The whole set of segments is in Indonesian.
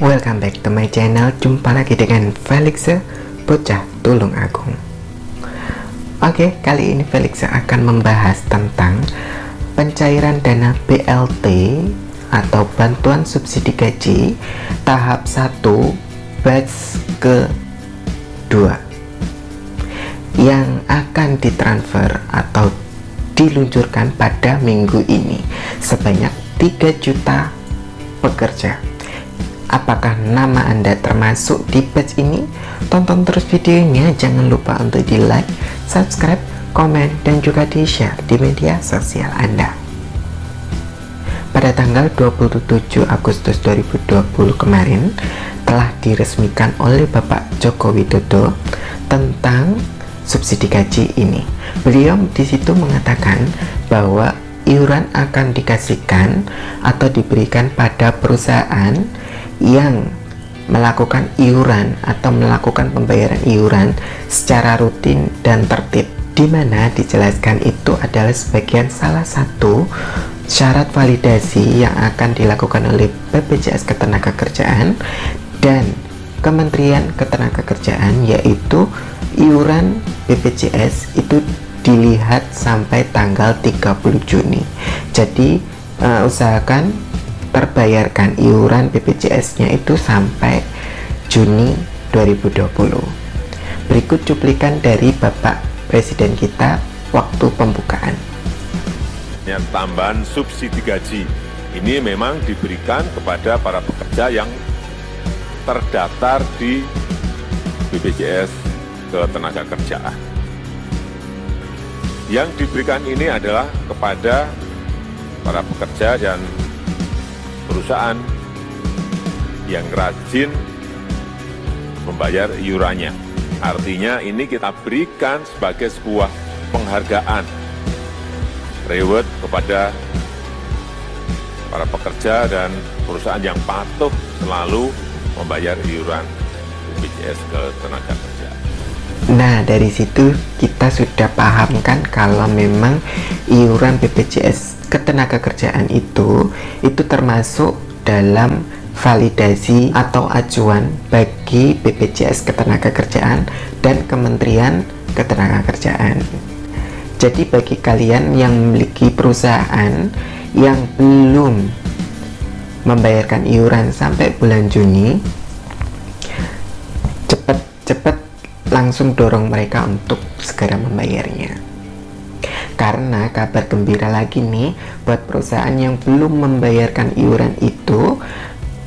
Welcome back to my channel. Jumpa lagi dengan Felix, bocah tulung agung. Oke, kali ini Felix akan membahas tentang pencairan dana BLT atau bantuan subsidi gaji tahap 1 batch ke-2 yang akan ditransfer atau diluncurkan pada minggu ini sebanyak 3 juta pekerja. Apakah nama Anda termasuk di batch ini? Tonton terus videonya, jangan lupa untuk di like, subscribe, komen, dan juga di share di media sosial Anda. Pada tanggal 27 Agustus 2020 kemarin telah diresmikan oleh Bapak Joko Widodo tentang subsidi gaji ini. Beliau di situ mengatakan bahwa iuran akan dikasihkan atau diberikan pada perusahaan yang melakukan iuran atau melakukan pembayaran iuran secara rutin dan tertib, di mana dijelaskan itu adalah sebagian salah satu syarat validasi yang akan dilakukan oleh BPJS Ketenagakerjaan dan Kementerian Ketenagakerjaan, yaitu iuran BPJS itu dilihat sampai tanggal 30 Juni. Jadi usahakan terbayarkan iuran BPJS-nya itu sampai Juni 2020. Berikut cuplikan dari Bapak Presiden kita waktu pembukaan. Tambahan subsidi gaji ini memang diberikan kepada para pekerja yang terdaftar di BPJS Ketenagakerjaan. Yang diberikan ini adalah kepada para pekerja dan perusahaan yang rajin membayar iurannya. Artinya ini kita berikan sebagai sebuah penghargaan, reward kepada para pekerja dan perusahaan yang patuh selalu membayar iuran BPJS Ketenagakerjaan. Nah, dari situ kita sudah paham kan kalau memang iuran BPJS Ketenagakerjaan itu termasuk dalam validasi atau acuan bagi BPJS Ketenagakerjaan dan Kementerian Ketenagakerjaan. Jadi bagi kalian yang memiliki perusahaan yang belum membayarkan iuran sampai bulan Juni, cepat langsung dorong mereka untuk segera membayarnya. Karena kabar gembira lagi nih buat perusahaan yang belum membayarkan iuran itu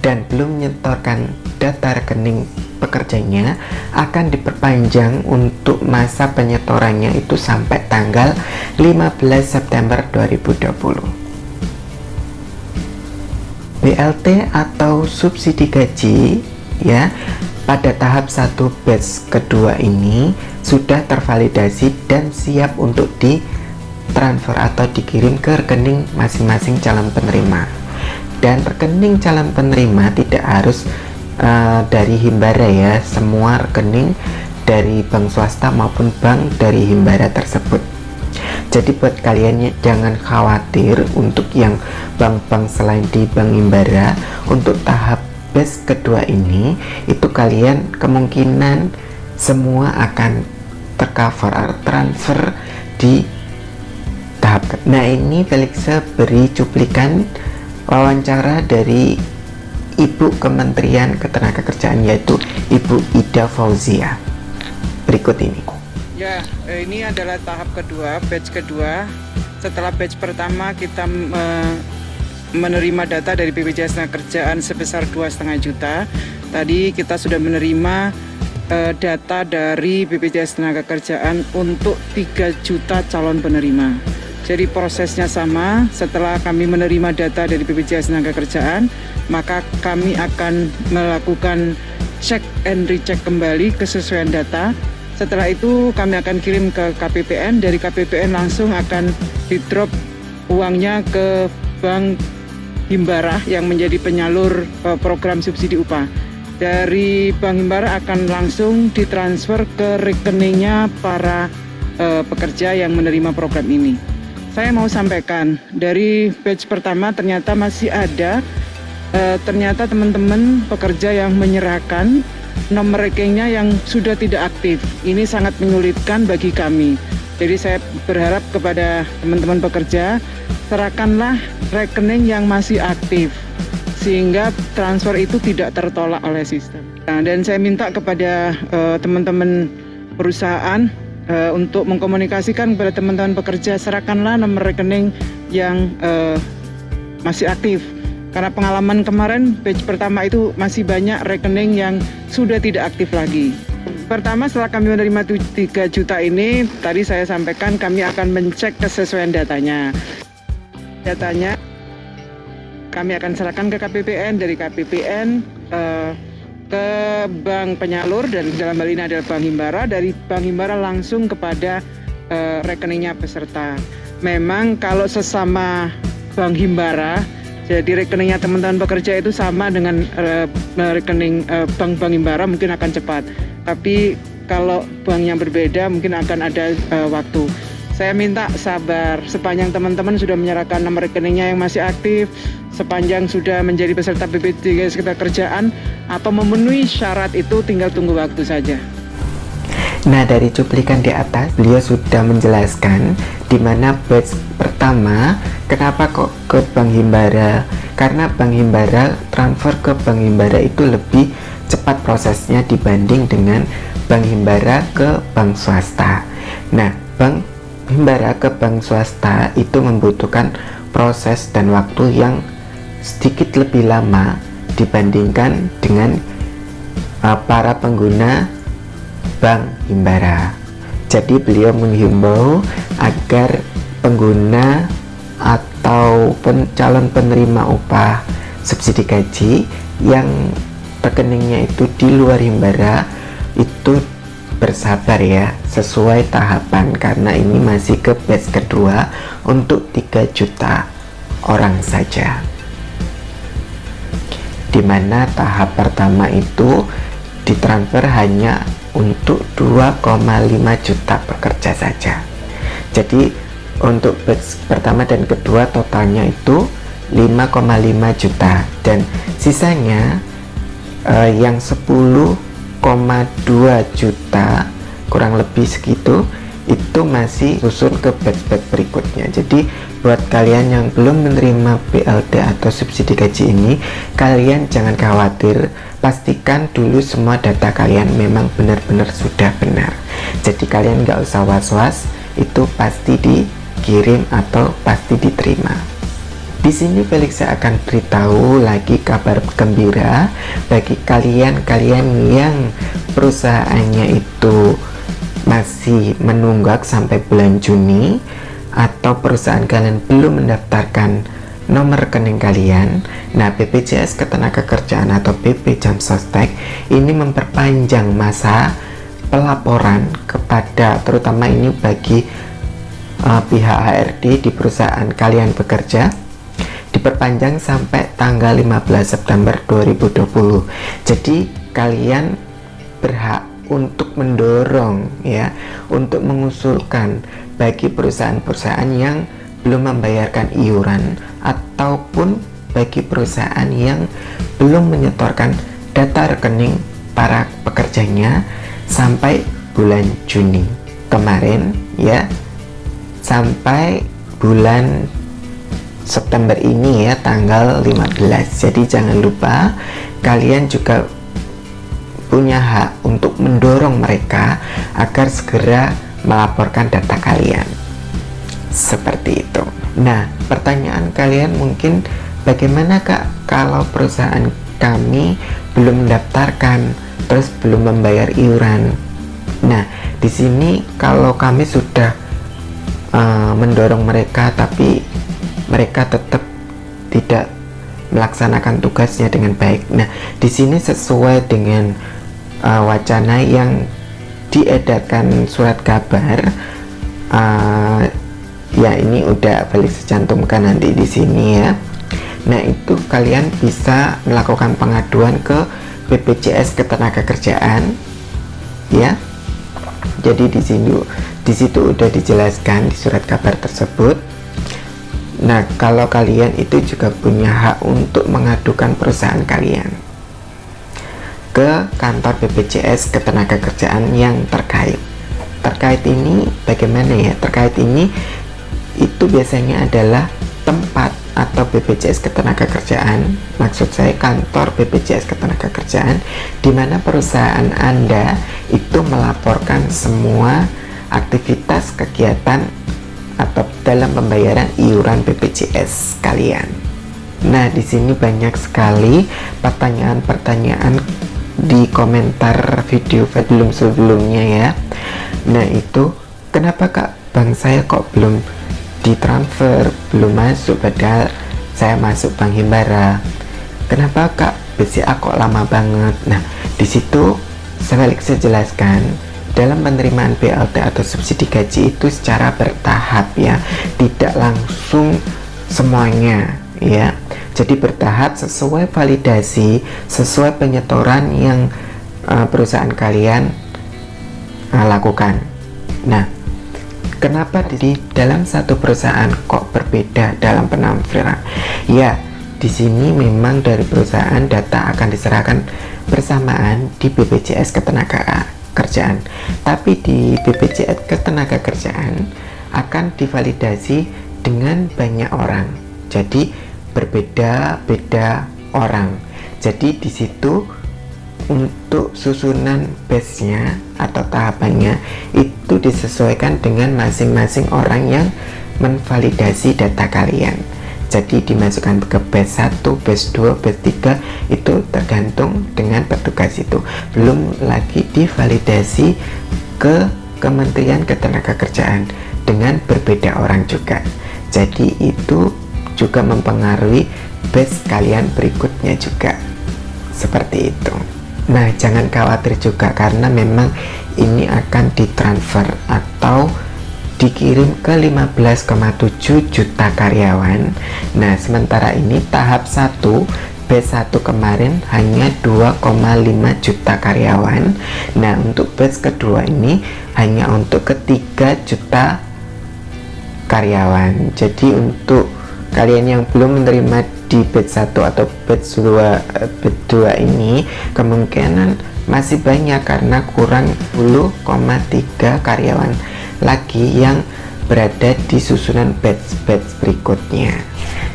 dan belum menyetorkan data rekening pekerjanya, akan diperpanjang untuk masa penyetorannya itu sampai tanggal 15 September 2020. BLT atau subsidi gaji ya pada tahap 1 batch kedua ini sudah tervalidasi dan siap untuk ditransfer atau dikirim ke rekening masing-masing calon penerima. Dan rekening calon penerima tidak harus dari Himbara ya, semua rekening dari bank swasta maupun bank dari Himbara tersebut. Jadi buat kalian jangan khawatir untuk yang bank-bank selain di Bank Himbara, untuk tahap batch kedua ini itu kalian kemungkinan semua akan tercover atau transfer di tahap. Nah, ini Felix beri cuplikan wawancara dari Ibu Kementerian Ketenagakerjaan, yaitu Ibu Ida Fauzia. Berikut ini. Ya, ini adalah tahap kedua, batch kedua. Setelah batch pertama kita menerima data dari BPJS Ketenagakerjaan sebesar 2,5 juta. Tadi kita sudah menerima data dari BPJS Ketenagakerjaan untuk 3 juta calon penerima. Jadi prosesnya sama. Setelah kami menerima data dari BPJS Ketenagakerjaan, maka kami akan melakukan cek and recheck kembali kesesuaian data. Setelah itu kami akan kirim ke KPPN. Dari KPPN langsung akan di-drop uangnya ke Bank Himbara yang menjadi penyalur program subsidi upah. Dari Bank Himbara akan langsung ditransfer ke rekeningnya para pekerja yang menerima program ini. Saya mau sampaikan, dari batch pertama ternyata masih ada ternyata teman-teman pekerja yang menyerahkan nomor rekeningnya yang sudah tidak aktif. Ini sangat menyulitkan bagi kami. Jadi saya berharap kepada teman-teman pekerja, serahkanlah rekening yang masih aktif sehingga transfer itu tidak tertolak oleh sistem. Nah, dan saya minta kepada teman-teman perusahaan untuk mengkomunikasikan kepada teman-teman pekerja, serahkanlah nomor rekening yang masih aktif. Karena pengalaman kemarin batch pertama itu masih banyak rekening yang sudah tidak aktif lagi. Pertama, setelah kami menerima 3 juta ini, tadi saya sampaikan kami akan mencek kesesuaian datanya. Datanya kami akan serahkan ke KPPN, dari KPPN ke bank penyalur, dan dalam hal ini adalah Bank Himbara. Dari Bank Himbara langsung kepada rekeningnya peserta. Memang kalau sesama Bank Himbara, jadi rekeningnya teman-teman pekerja itu sama dengan rekening bank Himbara, mungkin akan cepat. Tapi kalau banknya berbeda mungkin akan ada waktu. Saya minta sabar, sepanjang teman-teman sudah menyerahkan nomor rekeningnya yang masih aktif, sepanjang sudah menjadi peserta BPJS Ketenagakerjaan atau memenuhi syarat itu, tinggal tunggu waktu saja. Nah, dari cuplikan di atas, beliau sudah menjelaskan di mana batch pertama kenapa kok ke Bank Himbara. Karena Bank Himbara, transfer ke Bank Himbara itu lebih cepat prosesnya dibanding dengan Bank Himbara ke bank swasta. Nah, Bank Himbara ke bank swasta itu membutuhkan proses dan waktu yang sedikit lebih lama dibandingkan dengan para pengguna Bank Himbara. Jadi beliau menghimbau agar pengguna atau calon penerima upah subsidi gaji yang rekeningnya itu di luar Himbara itu bersabar ya, sesuai tahapan, karena ini masih ke batch kedua untuk 3 juta orang saja, dimana tahap pertama itu ditransfer hanya untuk 2,5 juta pekerja saja. Jadi untuk batch pertama dan kedua totalnya itu 5,5 juta, dan sisanya yang 10,2 juta kurang lebih segitu itu masih susun ke batch-batch berikutnya. Jadi buat kalian yang belum menerima BLT atau subsidi gaji ini, kalian jangan khawatir, pastikan dulu semua data kalian memang benar-benar sudah benar. Jadi kalian nggak usah was-was, itu pasti dikirim atau pasti diterima. Di sini Felix akan beritahu lagi kabar gembira bagi kalian yang perusahaannya itu masih menunggak sampai bulan Juni, atau perusahaan kalian belum mendaftarkan nomor rekening kalian. Nah, BPJS Ketenagakerjaan atau BP Jam Sostek ini memperpanjang masa pelaporan kepada, terutama ini bagi pihak HRD di perusahaan kalian bekerja, diperpanjang sampai tanggal 15 September 2020. Jadi kalian berhak untuk mendorong ya, untuk mengusulkan bagi perusahaan-perusahaan yang belum membayarkan iuran ataupun bagi perusahaan yang belum menyetorkan data rekening para pekerjanya sampai bulan Juni kemarin ya, sampai bulan September ini ya, tanggal 15. Jadi jangan lupa kalian juga punya hak untuk mendorong mereka agar segera melaporkan data kalian. Seperti itu. Nah, pertanyaan kalian mungkin, bagaimana Kak kalau perusahaan kami belum mendaftarkan terus belum membayar iuran? Nah, di sini kalau kami sudah mendorong mereka tapi mereka tetap tidak melaksanakan tugasnya dengan baik. Nah, di sini sesuai dengan wacana yang diedarkan surat kabar, ya ini udah Felix cantumkan nanti di sini ya. Nah, itu kalian bisa melakukan pengaduan ke BPJS Ketenagakerjaan ya. Jadi di situ udah dijelaskan di surat kabar tersebut. Nah, kalau kalian itu juga punya hak untuk mengadukan perusahaan kalian ke kantor BPJS Ketenagakerjaan yang terkait. Terkait ini bagaimana ya? Terkait ini itu biasanya adalah tempat atau BPJS Ketenagakerjaan, maksud saya kantor BPJS Ketenagakerjaan, di mana perusahaan Anda itu melaporkan semua aktivitas kegiatan atau dalam pembayaran iuran BPJS kalian. Nah, di sini banyak sekali pertanyaan-pertanyaan di komentar video sebelumnya ya. Nah, itu kenapa Kak, bank saya kok belum ditransfer, belum masuk, padahal saya masuk Bank Himbara. Kenapa Kak BCA kok lama banget? Nah, di situ saya jelaskan, dalam penerimaan BLT atau subsidi gaji itu secara bertahap ya, tidak langsung semuanya ya. Jadi bertahap sesuai validasi, sesuai penyetoran yang perusahaan kalian lakukan. Nah, kenapa di dalam satu perusahaan kok berbeda dalam penampilan? Ya, di sini memang dari perusahaan data akan diserahkan bersamaan di BPJS Ketenagakerjaan, tapi di BPJS Ketenagakerjaan akan divalidasi dengan banyak orang, jadi berbeda-beda orang. Jadi di situ untuk susunan batch-nya atau tahapannya itu disesuaikan dengan masing-masing orang yang menvalidasi data kalian. Jadi dimasukkan ke batch 1, batch 2, batch 3 itu tergantung dengan petugas itu. Belum lagi divalidasi ke Kementerian Ketenagakerjaan dengan berbeda orang juga. Jadi itu juga mempengaruhi batch kalian berikutnya juga. Seperti itu. Nah, jangan khawatir juga karena memang ini akan ditransfer atau dikirim ke 15,7 juta karyawan. Nah, sementara ini tahap 1 batch 1 kemarin hanya 2,5 juta karyawan. Nah, untuk batch kedua ini hanya untuk ke 3 juta karyawan. Jadi untuk kalian yang belum menerima di batch 1 atau batch 2 ini kemungkinan masih banyak karena kurang 10,3 karyawan lagi yang berada di susunan batch berikutnya.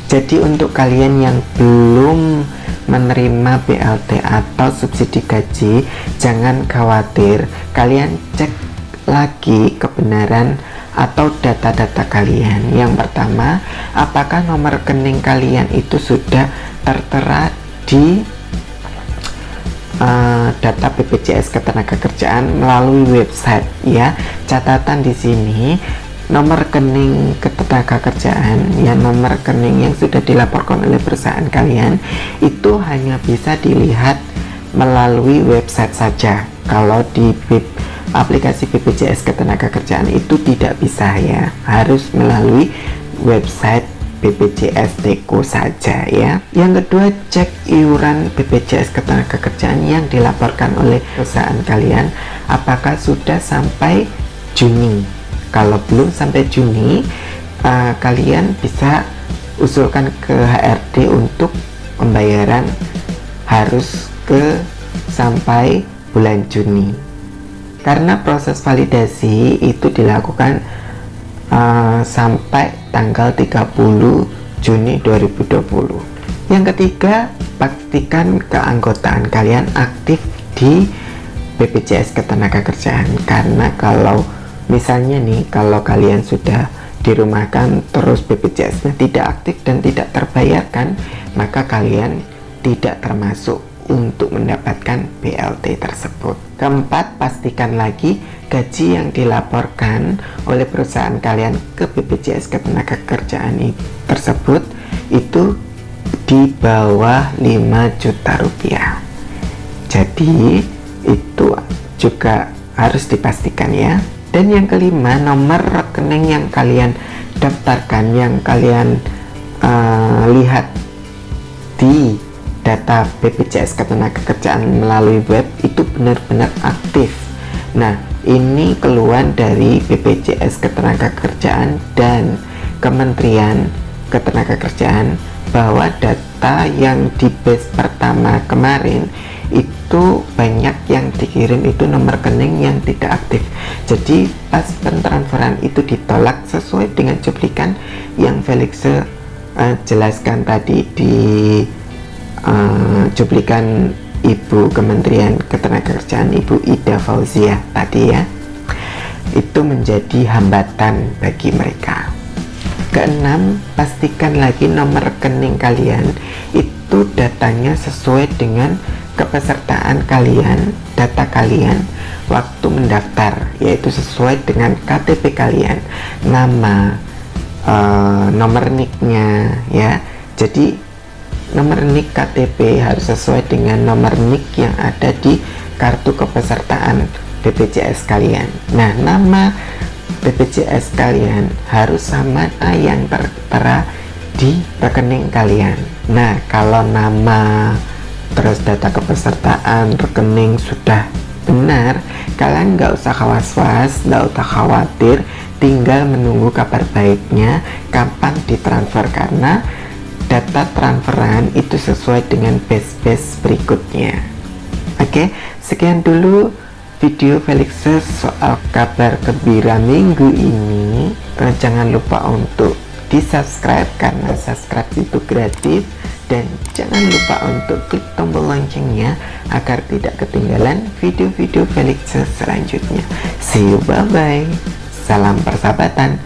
Jadi untuk kalian yang belum menerima BLT atau subsidi gaji, jangan khawatir, kalian cek lagi kebenaran atau data-data kalian. Yang pertama, apakah nomor rekening kalian itu sudah tertera di data BPJS Ketenagakerjaan melalui website ya. Catatan di sini, nomor rekening Ketenagakerjaan ya, nomor rekening yang sudah dilaporkan oleh perusahaan kalian itu hanya bisa dilihat melalui website saja. Kalau di aplikasi BPJS Ketenagakerjaan itu tidak bisa ya, harus melalui website BPJS Teko saja ya. Yang kedua, cek iuran BPJS Ketenagakerjaan yang dilaporkan oleh perusahaan kalian apakah sudah sampai Juni. Kalau belum sampai Juni, kalian bisa usulkan ke HRD untuk pembayaran harus sampai bulan Juni. Karena proses validasi itu dilakukan sampai tanggal 30 Juni 2020. Yang ketiga, pastikan keanggotaan kalian aktif di BPJS Ketenagakerjaan. Karena kalau misalnya nih, kalau kalian sudah dirumahkan terus BPJS-nya tidak aktif dan tidak terbayarkan, maka kalian tidak termasuk untuk mendapatkan BLT tersebut. Keempat, pastikan lagi gaji yang dilaporkan oleh perusahaan kalian ke BPJS Ketenagakerjaan tersebut itu di bawah 5 juta rupiah. Jadi itu juga harus dipastikan ya. Dan yang kelima, nomor rekening yang kalian daftarkan, yang kalian lihat di data BPJS Ketenagakerjaan melalui web itu benar-benar aktif. Nah, ini keluhan dari BPJS Ketenagakerjaan dan Kementerian Ketenagakerjaan bahwa data yang di batch pertama kemarin itu banyak yang dikirim itu nomor rekening yang tidak aktif. Jadi pas pentransferan itu ditolak sesuai dengan cuplikan yang Felix jelaskan tadi di cuplikan Ibu Kementerian Ketenagakerjaan, Ibu Ida Fauziah tadi ya. Itu menjadi hambatan bagi mereka. Keenam, pastikan lagi nomor rekening kalian itu datanya sesuai dengan kepesertaan kalian, data kalian waktu mendaftar, yaitu sesuai dengan KTP kalian, nama, nomor NIK-nya ya. Jadi nomor NIK KTP harus sesuai dengan nomor NIK yang ada di kartu kepesertaan BPJS kalian. Nah, nama BPJS kalian harus sama yang tertera di rekening kalian. Nah, kalau nama terus data kepesertaan rekening sudah benar, kalian nggak usah was-was, nggak usah khawatir, tinggal menunggu kabar baiknya kapan ditransfer, karena data transferan itu sesuai dengan batch berikutnya. Oke, sekian dulu video Felix soal kabar gembira minggu ini. Jangan lupa untuk di subscribe karena subscribe itu gratis, dan jangan lupa untuk klik tombol loncengnya agar tidak ketinggalan video-video Felix selanjutnya. See you, bye bye, salam persahabatan.